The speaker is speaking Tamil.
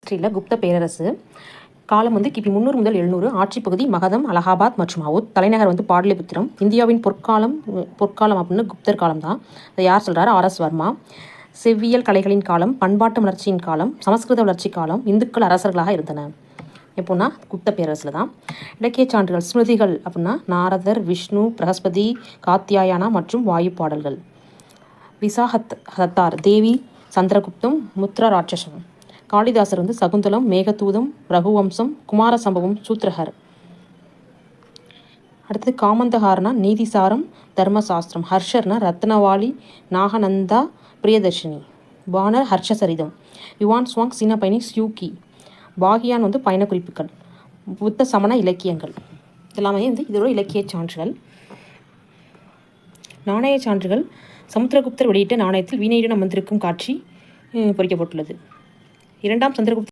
ஹிஸ்ட்ரியில் குப்த பேரரசு காலம் கிபி 300 முதல் 700. ஆட்சி பகுதி மகதம், அலகாபாத் மற்றும் அவுத். தலைநகர் பாடலிபுத்திரம். இந்தியாவின் பொற்காலம் அப்படின்னு குப்தர் காலம் தான். அதை யார் சொல்கிறாரு? ஆர்.எஸ். வர்மா. செவ்வியல் கலைகளின் காலம், பண்பாட்டு வளர்ச்சியின் காலம், சமஸ்கிருத வளர்ச்சி காலம், இந்துக்கள் அரசர்களாக இருந்தன. எப்போன்னா குப்த பேரரசில் தான். இலக்கிய சான்றுகள் ஸ்மிருதிகள் அப்படின்னா நாரதர், விஷ்ணு, பிரகஸ்பதி, காத்தியாயனா மற்றும் வாயு பாடல்கள். விசாகத்தார் தேவி, சந்திரகுப்தம், முத்ரா ராட்சசம். காளிதாசர் சகுந்தலம், மேகதூதம், ரகுவம்சம், குமார சம்பவம், சூத்ரஹர். அடுத்தது காமந்தஹாரனா நீதிசாரம், தர்மசாஸ்திரம். ஹர்ஷர்னா ரத்னவாளி, நாகநந்தா, பிரியதர்ஷினி. பானர் ஹர்ஷசரிதம். யுவான் சுவாங் சீன பயணி சியூகி. பாகியான் பயண குறிப்புகள். புத்த சமண இலக்கியங்கள். இதெல்லாமே இதோட இலக்கிய சான்றுகள். நாணய சான்றுகள். சமுத்திரகுப்தர் வெளியிட்ட நாணயத்தில் வீணையுடன் அமர்ந்திருக்கும் காட்சி பொறிக்கப்பட்டுள்ளது. 2ஆம் சந்திரகுப்தர்